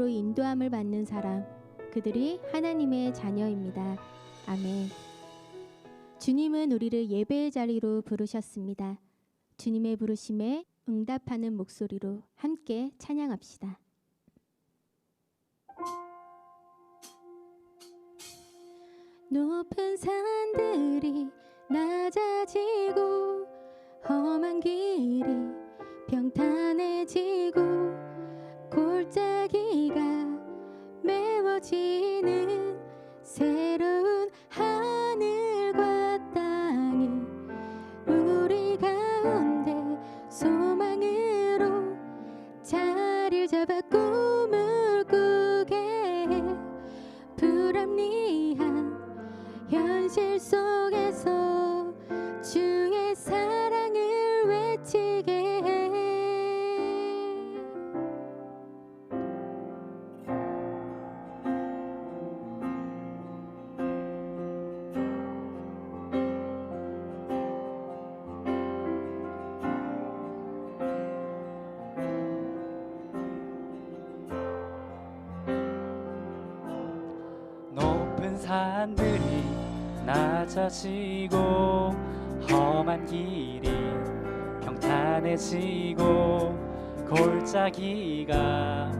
말씀으로 인도함을 받는 사람, 그들이 하나님의 자녀입니다. 아멘. 주님은 우리를 예배의 자리로 부르셨습니다. 주님의 부르심에 응답하는 목소리로 함께 찬양합시다. 높은 산들이 낮아지고 험한 길이 평탄해지고 골짜기가 메워지는 새로운 하늘과 땅이 우리 가운데 소망으로 자리를 잡아 꿈을 꾸게 해. 불합리한 현실 속에서 주의 사랑을 외치게 해. 높은 산들이 낮아지고 험한 길이 평탄해지고 골짜기가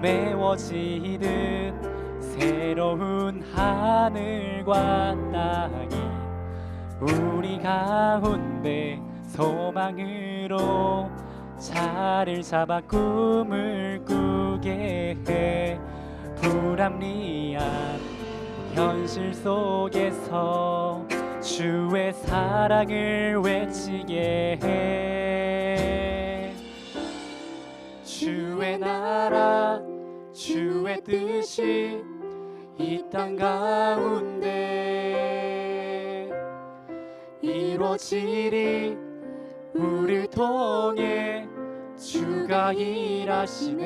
메워지듯 새로운 하늘과 땅이 우리 가운데 소망으로 자리를 잡아 꿈을 꾸게 해. 불합리한 현실 속에서 주의 사랑을 외치게 해. 주의 나라 주의 뜻이 이 땅 가운데 이루어지리. 우리를 통해 주가 일하시네.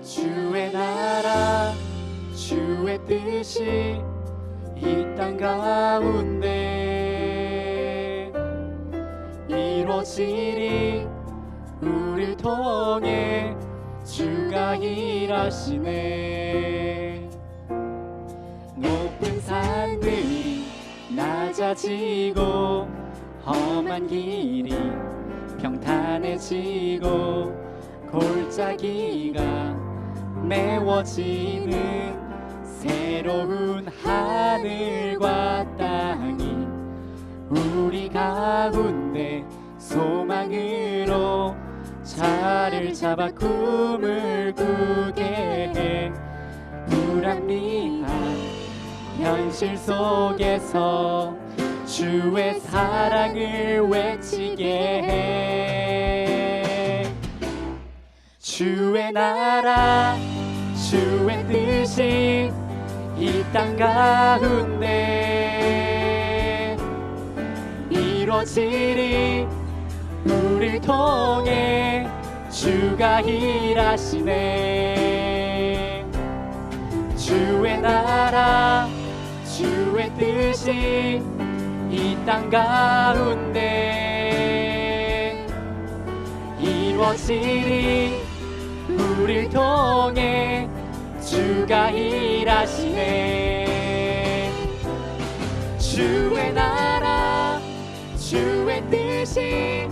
주의 나라 주의 뜻이 이 땅 가운데 이루어지리. 우리를 통해 주가 일하시네. 높은 산들이 낮아지고 험한 길이 평탄해지고 골짜기가 메워지는 새로운 하늘과 땅이 우리 가운데 소망으로 자리를 잡아 꿈을 꾸게 해. 불합리한 현실 속에서 주의 사랑을 외치게 해. 주의 나라 주의 뜻이 이 땅 가운데 이루어지리. 우리를 통해 주가 일하시네. 주의 나라 주의 뜻이 이 땅 가운데 이루어지리. 우리를 통해 주가 일하시네. 주의 나라 주의 뜻이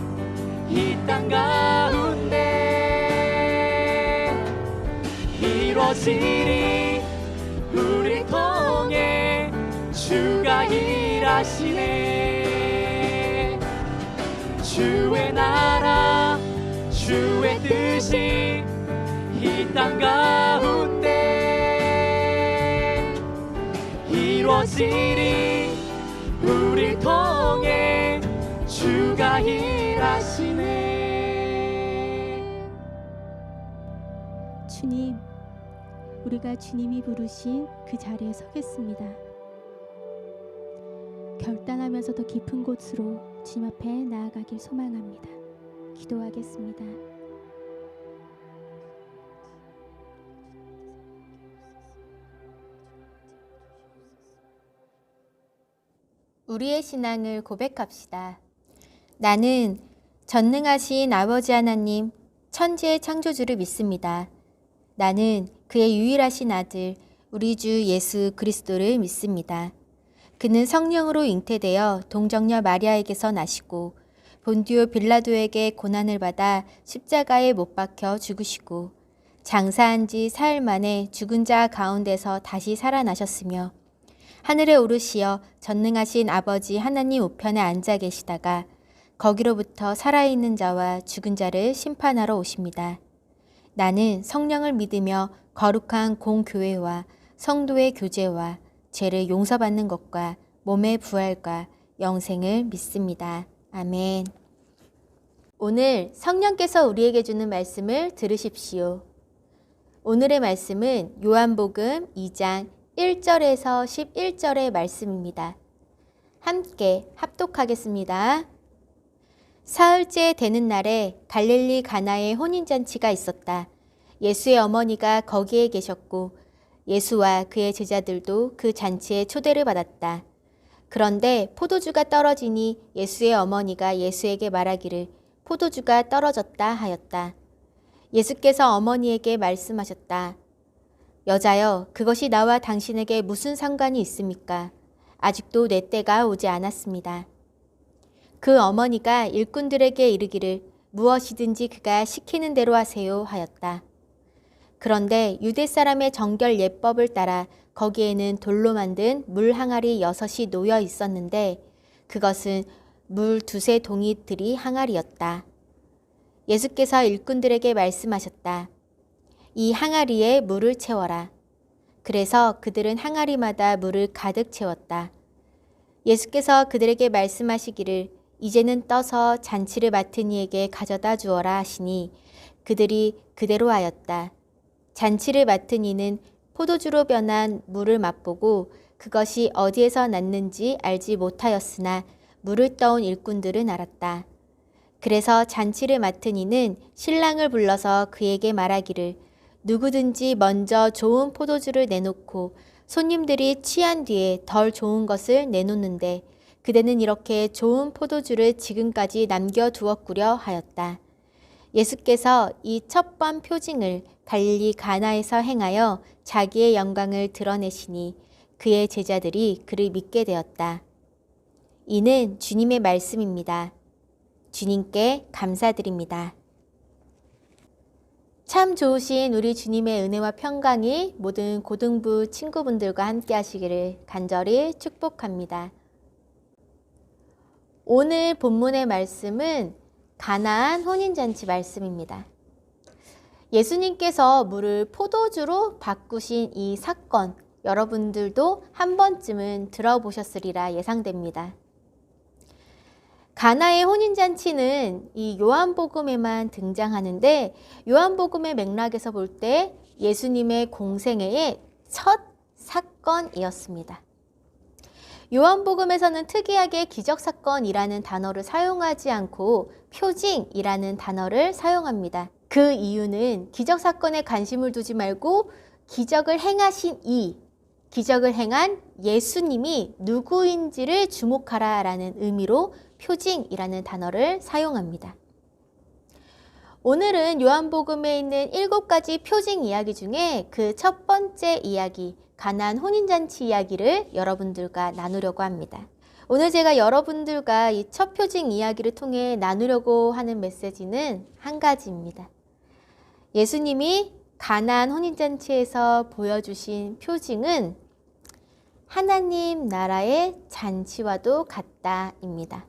이 땅 가운데 이루어지리. 우리를 통해 주가 일하시네. 주의 나라 주의 뜻이 이 땅 가운데 이루어지리. 우리를 통해 주가 일하시네. 주님, 우리가 주님이 부르신 그 자리에 서겠습니다. 결단하면서도 깊은 곳으로 주님 앞에 나아가길 소망합니다. 기도하겠습니다. 우리의 신앙을 고백합시다. 나는 전능하신 아버지 하나님, 천지의 창조주를 믿습니다. 나는 그의 유일하신 아들 우리 주 예수 그리스도를 믿습니다. 그는 성령으로 잉태되어 동정녀 마리아에게서 나시고 본디오 빌라도에게 고난을 받아 십자가에 못 박혀 죽으시고 장사한 지 사흘 만에 죽은 자 가운데서 다시 살아나셨으며 하늘에 오르시어 전능하신 아버지 하나님 우편에 앉아 계시다가 거기로부터 살아있는 자와 죽은 자를 심판하러 오십니다. 나는 성령을 믿으며 거룩한 공교회와 성도의 교제와 죄를 용서받는 것과 몸의 부활과 영생을 믿습니다. 아멘. 오늘 성령께서 우리에게 주는 말씀을 들으십시오. 오늘의 말씀은 요한복음 2장 1절에서 11절의 말씀입니다. 함께 합독하겠습니다. 사흘째 되는 날에 갈릴리 가나에 혼인잔치가 있었다. 예수의 어머니가 거기에 계셨고 예수와 그의 제자들도 그 잔치에 초대를 받았다. 그런데 포도주가 떨어지니 예수의 어머니가 예수에게 말하기를 포도주가 떨어졌다 하였다. 예수께서 어머니에게 말씀하셨다. 여자여, 그것이 나와 당신에게 무슨 상관이 있습니까? 아직도 내 때가 오지 않았습니다. 그 어머니가 일꾼들에게 이르기를 무엇이든지 그가 시키는 대로 하세요 하였다. 그런데 유대 사람의 정결 예법을 따라 거기에는 돌로 만든 물 항아리 6이 놓여 있었는데 그것은 물 2-3 동이들이 항아리였다. 예수께서 일꾼들에게 말씀하셨다. 이 항아리에 물을 채워라. 그래서 그들은 항아리마다 물을 가득 채웠다. 예수께서 그들에게 말씀하시기를 이제는 떠서 잔치를 맡은 이에게 가져다 주어라 하시니 그들이 그대로 하였다. 잔치를 맡은 이는 포도주로 변한 물을 맛보고 그것이 어디에서 났는지 알지 못하였으나 물을 떠온 일꾼들은 알았다. 그래서 잔치를 맡은 이는 신랑을 불러서 그에게 말하기를 누구든지 먼저 좋은 포도주를 내놓고 손님들이 취한 뒤에 덜 좋은 것을 내놓는데 그대는 이렇게 좋은 포도주를 지금까지 남겨두었구려 하였다. 예수께서 이 첫 번 표징을 갈릴리 가나에서 행하여 자기의 영광을 드러내시니 그의 제자들이 그를 믿게 되었다. 이는 주님의 말씀입니다. 주님께 감사드립니다. 참 좋으신 우리 주님의 은혜와 평강이 모든 고등부 친구분들과 함께 하시기를 간절히 축복합니다. 오늘 본문의 말씀은 가나안 혼인잔치 말씀입니다. 예수님께서 물을 포도주로 바꾸신 이 사건, 여러분들도 한 번쯤은 들어보셨으리라 예상됩니다. 가나의 혼인잔치는 이 요한복음에만 등장하는데 요한복음의 맥락에서 볼 때 예수님의 공생애의 첫 사건이었습니다. 요한복음에서는 특이하게 기적사건이라는 단어를 사용하지 않고 표징이라는 단어를 사용합니다. 그 이유는 기적사건에 관심을 두지 말고 기적을 행하신 기적을 행한 예수님이 누구인지를 주목하라라는 의미로 표징이라는 단어를 사용합니다. 오늘은 요한복음에 있는 7가지 표징 이야기 중에 그 첫 번째 이야기, 가나안 혼인잔치 이야기를 여러분들과 나누려고 합니다. 오늘 제가 여러분들과 이 첫 표징 이야기를 통해 나누려고 하는 메시지는 한 가지입니다. 예수님이 가나안 혼인잔치에서 보여주신 표징은 하나님 나라의 잔치와도 같다입니다.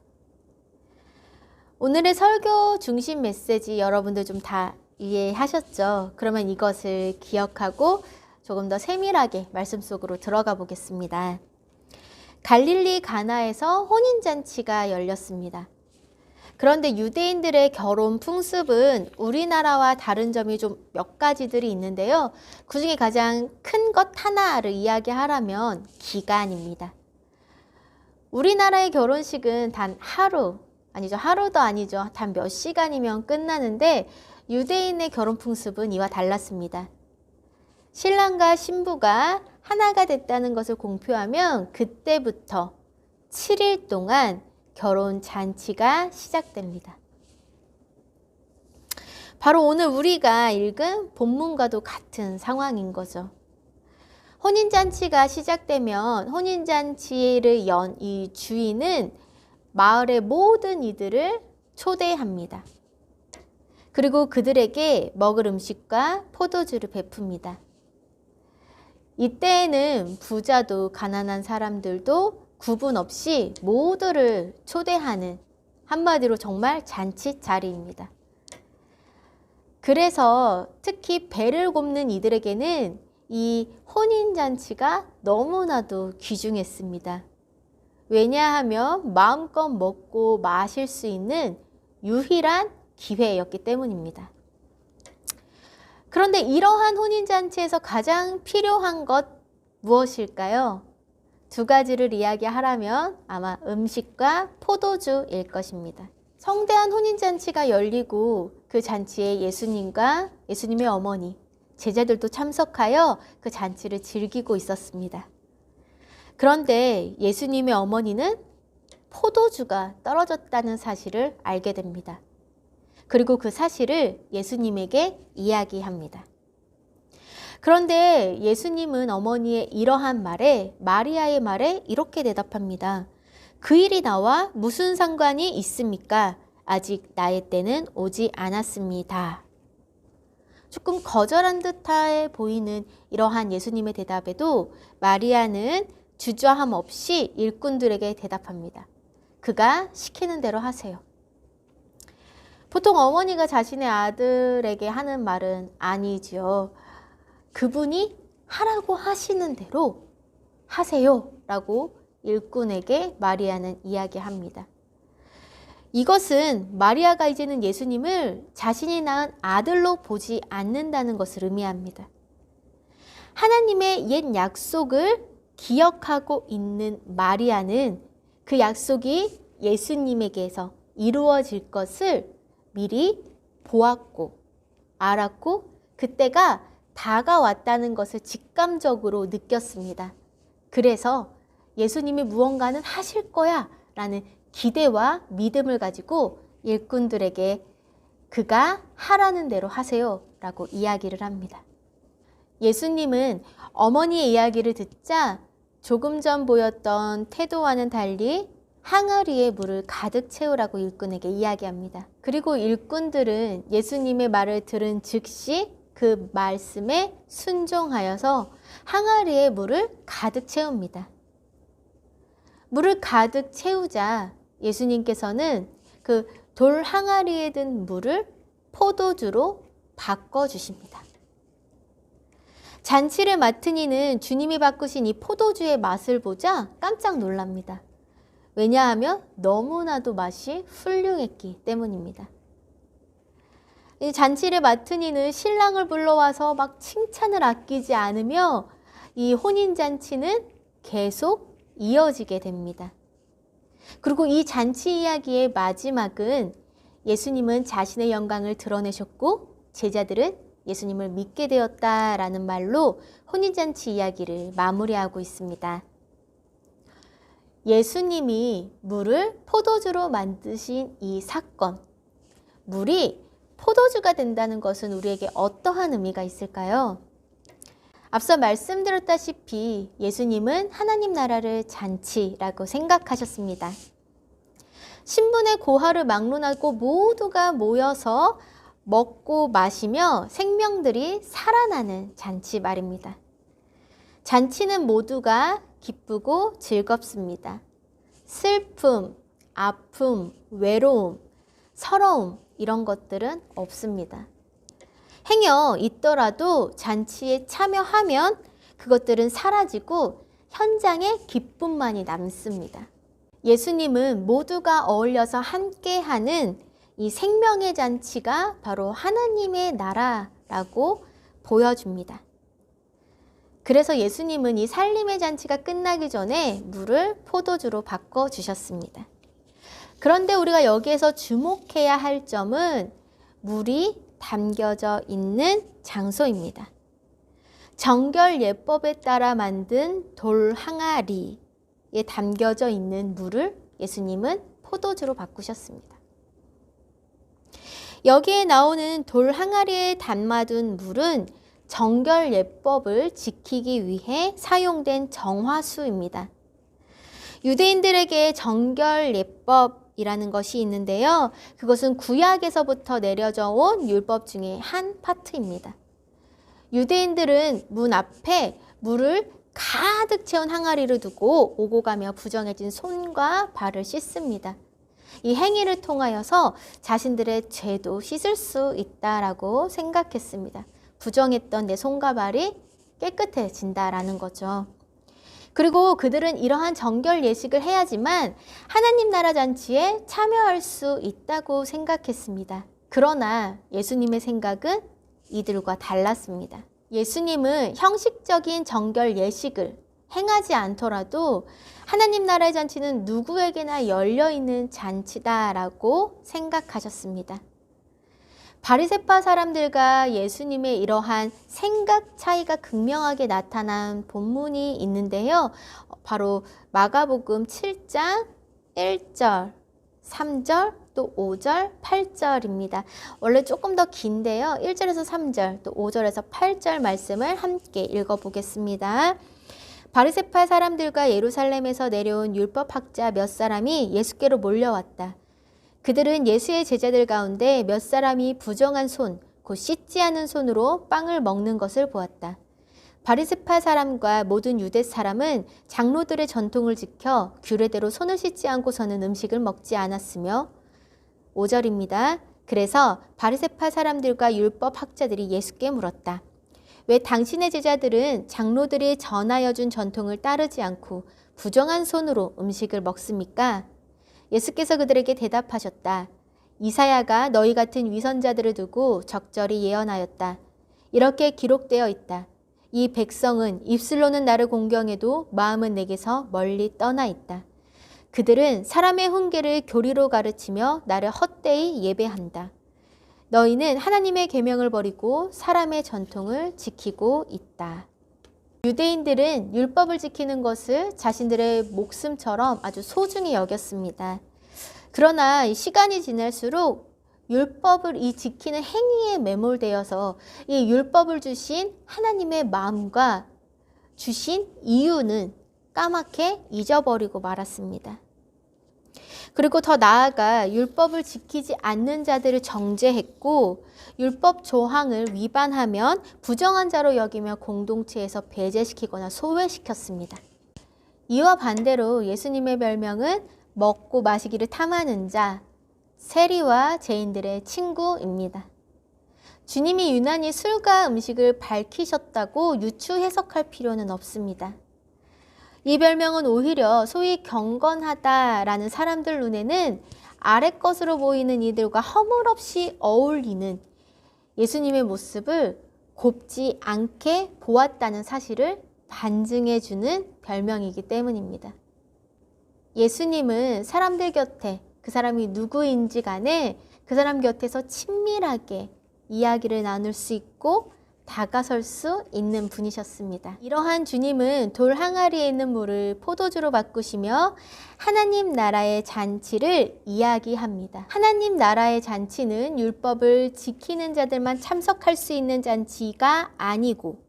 오늘의 설교 중심 메시지 여러분들 좀 다 이해하셨죠? 그러면 이것을 기억하고 조금 더 세밀하게 말씀 속으로 들어가 보겠습니다. 갈릴리 가나에서 혼인잔치가 열렸습니다. 그런데 유대인들의 결혼 풍습은 우리나라와 다른 점이 좀 몇 가지들이 있는데요. 그 중에 가장 큰 것 하나를 이야기하라면 기간입니다. 우리나라의 결혼식은 단 하루도 아니죠. 단 몇 시간이면 끝나는데 유대인의 결혼 풍습은 이와 달랐습니다. 신랑과 신부가 하나가 됐다는 것을 공표하면 그때부터 7일 동안 결혼 잔치가 시작됩니다. 바로 오늘 우리가 읽은 본문과도 같은 상황인 거죠. 혼인잔치가 시작되면 혼인잔치를 연 이 주인은 마을의 모든 이들을 초대합니다. 그리고 그들에게 먹을 음식과 포도주를 베풉니다. 이때에는 부자도 가난한 사람들도 구분 없이 모두를 초대하는, 한마디로 정말 잔치 자리입니다. 그래서 특히 배를 곱는 이들에게는 이 혼인잔치가 너무나도 귀중했습니다. 왜냐하면 마음껏 먹고 마실 수 있는 유일한 기회였기 때문입니다. 그런데 이러한 혼인잔치에서 가장 필요한 것 무엇일까요? 두 가지를 이야기하라면 아마 음식과 포도주일 것입니다. 성대한 혼인잔치가 열리고 그 잔치에 예수님과 예수님의 어머니, 제자들도 참석하여 그 잔치를 즐기고 있었습니다. 그런데 예수님의 어머니는 포도주가 떨어졌다는 사실을 알게 됩니다. 그리고 그 사실을 예수님에게 이야기합니다. 그런데 예수님은 어머니의 이러한 말에, 마리아의 말에 이렇게 대답합니다. 그 일이 나와 무슨 상관이 있습니까? 아직 나의 때는 오지 않았습니다. 조금 거절한 듯해 보이는 이러한 예수님의 대답에도 마리아는 주저함 없이 일꾼들에게 대답합니다. 그가 시키는 대로 하세요. 보통 어머니가 자신의 아들에게 하는 말은 아니지요. 그분이 하라고 하시는 대로 하세요 라고 일꾼에게 마리아는 이야기합니다. 이것은 마리아가 이제는 예수님을 자신이 낳은 아들로 보지 않는다는 것을 의미합니다. 하나님의 옛 약속을 기억하고 있는 마리아는 그 약속이 예수님에게서 이루어질 것을 미리 보았고 알았고 그때가 다가왔다는 것을 직감적으로 느꼈습니다. 그래서 예수님이 무언가는 하실 거야 라는 기대와 믿음을 가지고 일꾼들에게 그가 하라는 대로 하세요 라고 이야기를 합니다. 예수님은 어머니의 이야기를 듣자 조금 전 보였던 태도와는 달리 항아리에 물을 가득 채우라고 일꾼에게 이야기합니다. 그리고 일꾼들은 예수님의 말을 들은 즉시 그 말씀에 순종하여서 항아리에 물을 가득 채웁니다. 물을 가득 채우자 예수님께서는 그 돌 항아리에 든 물을 포도주로 바꿔주십니다. 잔치를 맡은 이는 주님이 바꾸신 이 포도주의 맛을 보자 깜짝 놀랍니다. 왜냐하면 너무나도 맛이 훌륭했기 때문입니다. 이 잔치를 맡은 이는 신랑을 불러와서 막 칭찬을 아끼지 않으며 이 혼인잔치는 계속 이어지게 됩니다. 그리고 이 잔치 이야기의 마지막은 예수님은 자신의 영광을 드러내셨고 제자들은 예수님을 믿게 되었다라는 말로 혼인잔치 이야기를 마무리하고 있습니다. 예수님이 물을 포도주로 만드신 이 사건, 물이 포도주가 된다는 것은 우리에게 어떠한 의미가 있을까요? 앞서 말씀드렸다시피 예수님은 하나님 나라를 잔치라고 생각하셨습니다. 신분의 고하를 막론하고 모두가 모여서 먹고 마시며 생명들이 살아나는 잔치 말입니다. 잔치는 모두가 기쁘고 즐겁습니다. 슬픔, 아픔, 외로움, 서러움 이런 것들은 없습니다. 행여 있더라도 잔치에 참여하면 그것들은 사라지고 현장에 기쁨만이 남습니다. 예수님은 모두가 어울려서 함께하는 이 생명의 잔치가 바로 하나님의 나라라고 보여줍니다. 그래서 예수님은 이 살림의 잔치가 끝나기 전에 물을 포도주로 바꿔주셨습니다. 그런데 우리가 여기에서 주목해야 할 점은 물이 담겨져 있는 장소입니다. 정결 예법에 따라 만든 돌 항아리에 담겨져 있는 물을 예수님은 포도주로 바꾸셨습니다. 여기에 나오는 돌 항아리에 담아둔 물은 정결 예법을 지키기 위해 사용된 정화수입니다. 유대인들에게 정결 예법이라는 것이 있는데요. 그것은 구약에서부터 내려져 온 율법 중에 한 파트입니다. 유대인들은 문 앞에 물을 가득 채운 항아리를 두고 오고 가며 부정해진 손과 발을 씻습니다. 이 행위를 통하여서 자신들의 죄도 씻을 수 있다라고 생각했습니다. 부정했던 내 손과 발이 깨끗해진다라는 거죠. 그리고 그들은 이러한 정결 예식을 해야지만 하나님 나라 잔치에 참여할 수 있다고 생각했습니다. 그러나 예수님의 생각은 이들과 달랐습니다. 예수님은 형식적인 정결 예식을 행하지 않더라도 하나님 나라의 잔치는 누구에게나 열려있는 잔치다라고 생각하셨습니다. 바리새파 사람들과 예수님의 이러한 생각 차이가 극명하게 나타난 본문이 있는데요. 바로 마가복음 7장 1절, 3절, 또 5절, 8절입니다. 원래 조금 더 긴데요. 1절에서 3절, 또 5절에서 8절 말씀을 함께 읽어보겠습니다. 바리새파 사람들과 예루살렘에서 내려온 율법학자 몇 사람이 예수께로 몰려왔다. 그들은 예수의 제자들 가운데 몇 사람이 부정한 손, 곧 씻지 않은 손으로 빵을 먹는 것을 보았다. 바리새파 사람과 모든 유대 사람은 장로들의 전통을 지켜 규례대로 손을 씻지 않고서는 음식을 먹지 않았으며 5절입니다. 그래서 바리새파 사람들과 율법 학자들이 예수께 물었다. 왜 당신의 제자들은 장로들이 전하여 준 전통을 따르지 않고 부정한 손으로 음식을 먹습니까? 예수께서 그들에게 대답하셨다. 이사야가 너희 같은 위선자들을 두고 적절히 예언하였다. 이렇게 기록되어 있다. 이 백성은 입술로는 나를 공경해도 마음은 내게서 멀리 떠나 있다. 그들은 사람의 훈계를 교리로 가르치며 나를 헛되이 예배한다. 너희는 하나님의 계명을 버리고 사람의 전통을 지키고 있다. 유대인들은 율법을 지키는 것을 자신들의 목숨처럼 아주 소중히 여겼습니다. 그러나 시간이 지날수록 율법을 지키는 행위에 매몰되어서 이 율법을 주신 하나님의 마음과 주신 이유는 까맣게 잊어버리고 말았습니다. 그리고 더 나아가 율법을 지키지 않는 자들을 정죄했고 율법 조항을 위반하면 부정한 자로 여기며 공동체에서 배제시키거나 소외시켰습니다. 이와 반대로 예수님의 별명은 먹고 마시기를 탐하는 자, 세리와 죄인들의 친구입니다. 주님이 유난히 술과 음식을 밝히셨다고 유추 해석할 필요는 없습니다. 이 별명은 오히려 소위 경건하다라는 사람들 눈에는 아래 것으로 보이는 이들과 허물없이 어울리는 예수님의 모습을 곱지 않게 보았다는 사실을 반증해주는 별명이기 때문입니다. 예수님은 사람들 곁에 그 사람이 누구인지 간에 그 사람 곁에서 친밀하게 이야기를 나눌 수 있고 다가설 수 있는 분이셨습니다. 이러한 주님은 돌 항아리에 있는 물을 포도주로 바꾸시며 하나님 나라의 잔치를 이야기합니다. 하나님 나라의 잔치는 율법을 지키는 자들만 참석할 수 있는 잔치가 아니고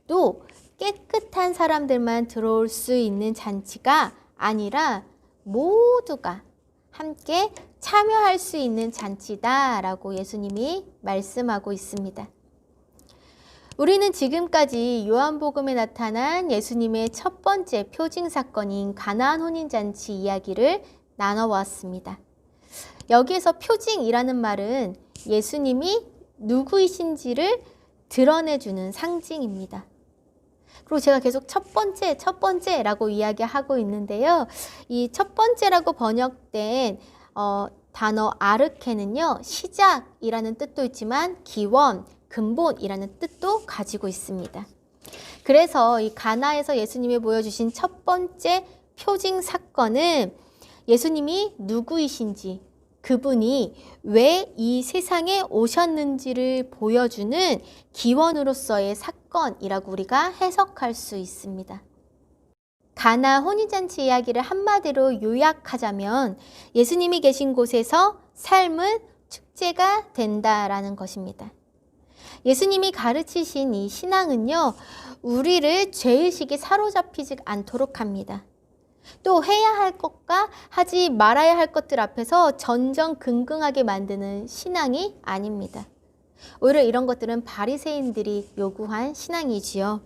또 깨끗한 사람들만 들어올 수 있는 잔치가 아니라 모두가 함께 참여할 수 있는 잔치다라고 예수님이 말씀하고 있습니다. 우리는 지금까지 요한복음에 나타난 예수님의 첫 번째 표징 사건인 가나안 혼인잔치 이야기를 나눠보았습니다. 여기에서 표징이라는 말은 예수님이 누구이신지를 드러내주는 상징입니다. 그리고 제가 계속 첫 번째라고 이야기하고 있는데요. 이 첫 번째라고 번역된 단어 아르케는요, 시작이라는 뜻도 있지만 기원, 근본이라는 뜻도 가지고 있습니다. 그래서 이 가나에서 예수님이 보여주신 첫 번째 표징 사건은 예수님이 누구이신지, 그분이 왜 이 세상에 오셨는지를 보여주는 기원으로서의 사건이라고 우리가 해석할 수 있습니다. 가나 혼인잔치 이야기를 한마디로 요약하자면 예수님이 계신 곳에서 삶은 축제가 된다라는 것입니다. 예수님이 가르치신 이 신앙은요, 우리를 죄의식에 사로잡히지 않도록 합니다. 또 해야 할 것과 하지 말아야 할 것들 앞에서 전전긍긍하게 만드는 신앙이 아닙니다. 오히려 이런 것들은 바리새인들이 요구한 신앙이지요.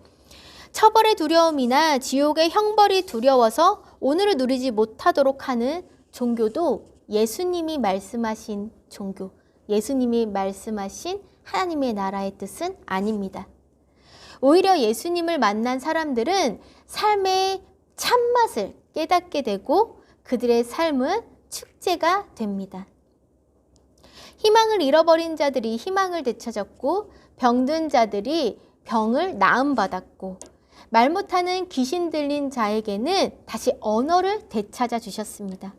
처벌의 두려움이나 지옥의 형벌이 두려워서 오늘을 누리지 못하도록 하는 종교도 예수님이 말씀하신 종교, 예수님이 말씀하신 하나님의 나라의 뜻은 아닙니다. 오히려 예수님을 만난 사람들은 삶의 참맛을 깨닫게 되고 그들의 삶은 축제가 됩니다. 희망을 잃어버린 자들이 희망을 되찾았고 병든 자들이 병을 나음받았고 말 못하는 귀신 들린 자에게는 다시 언어를 되찾아 주셨습니다.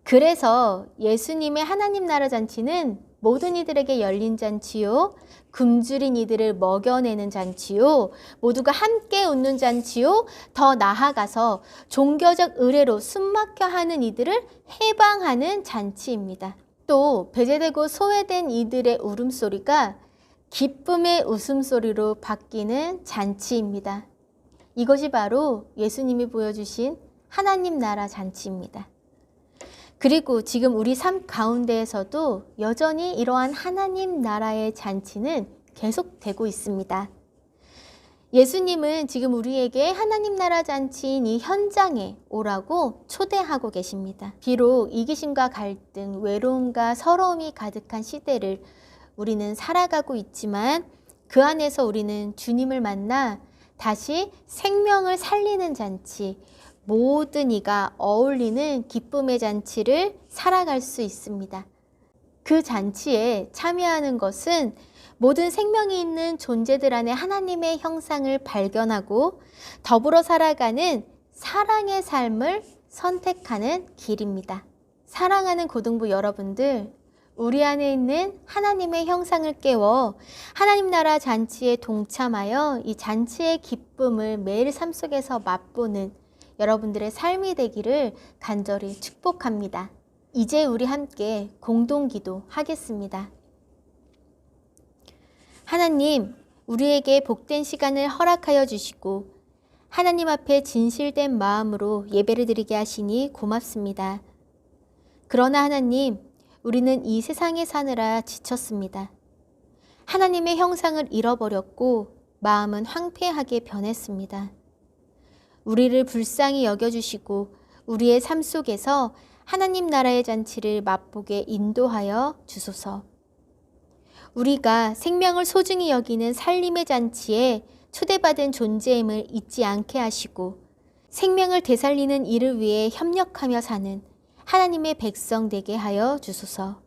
그래서 예수님의 하나님 나라 잔치는 모든 이들에게 열린 잔치요, 굶주린 이들을 먹여내는 잔치요, 모두가 함께 웃는 잔치요, 더 나아가서 종교적 의례로 숨막혀 하는 이들을 해방하는 잔치입니다. 또 배제되고 소외된 이들의 울음소리가 기쁨의 웃음소리로 바뀌는 잔치입니다. 이것이 바로 예수님이 보여주신 하나님 나라 잔치입니다. 그리고 지금 우리 삶 가운데에서도 여전히 이러한 하나님 나라의 잔치는 계속되고 있습니다. 예수님은 지금 우리에게 하나님 나라 잔치인 이 현장에 오라고 초대하고 계십니다. 비록 이기심과 갈등, 외로움과 서러움이 가득한 시대를 우리는 살아가고 있지만 그 안에서 우리는 주님을 만나 다시 생명을 살리는 잔치, 모든 이가 어울리는 기쁨의 잔치를 살아갈 수 있습니다. 그 잔치에 참여하는 것은 모든 생명이 있는 존재들 안에 하나님의 형상을 발견하고 더불어 살아가는 사랑의 삶을 선택하는 길입니다. 사랑하는 고등부 여러분들, 우리 안에 있는 하나님의 형상을 깨워 하나님 나라 잔치에 동참하여 이 잔치의 기쁨을 매일 삶 속에서 맛보는 여러분들의 삶이 되기를 간절히 축복합니다. 이제 우리 함께 공동기도 하겠습니다. 하나님, 우리에게 복된 시간을 허락하여 주시고 하나님 앞에 진실된 마음으로 예배를 드리게 하시니 고맙습니다. 그러나 하나님, 우리는 이 세상에 사느라 지쳤습니다. 하나님의 형상을 잃어버렸고 마음은 황폐하게 변했습니다. 우리를 불쌍히 여겨주시고 우리의 삶 속에서 하나님 나라의 잔치를 맛보게 인도하여 주소서. 우리가 생명을 소중히 여기는 살림의 잔치에 초대받은 존재임을 잊지 않게 하시고 생명을 되살리는 일을 위해 협력하며 사는 하나님의 백성 되게 하여 주소서.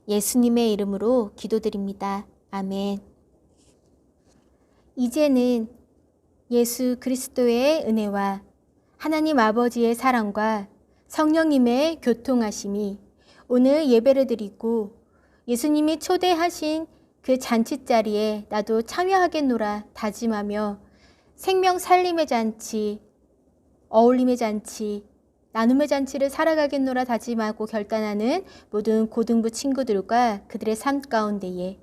예수님의 이름으로 기도드립니다. 아멘. 이제는 예수 그리스도의 은혜와 하나님 아버지의 사랑과 성령님의 교통하심이 오늘 예배를 드리고 예수님이 초대하신 그 잔치자리에 나도 참여하겠노라 다짐하며 생명 살림의 잔치, 어울림의 잔치, 나눔의 잔치를 살아가겠노라 다짐하고 결단하는 모든 고등부 친구들과 그들의 삶 가운데에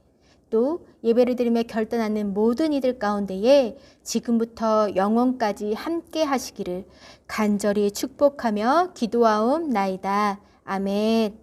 또 예배를 드리며 결단하는 모든 이들 가운데에 지금부터 영원까지 함께 하시기를 간절히 축복하며 기도하옵나이다. 아멘.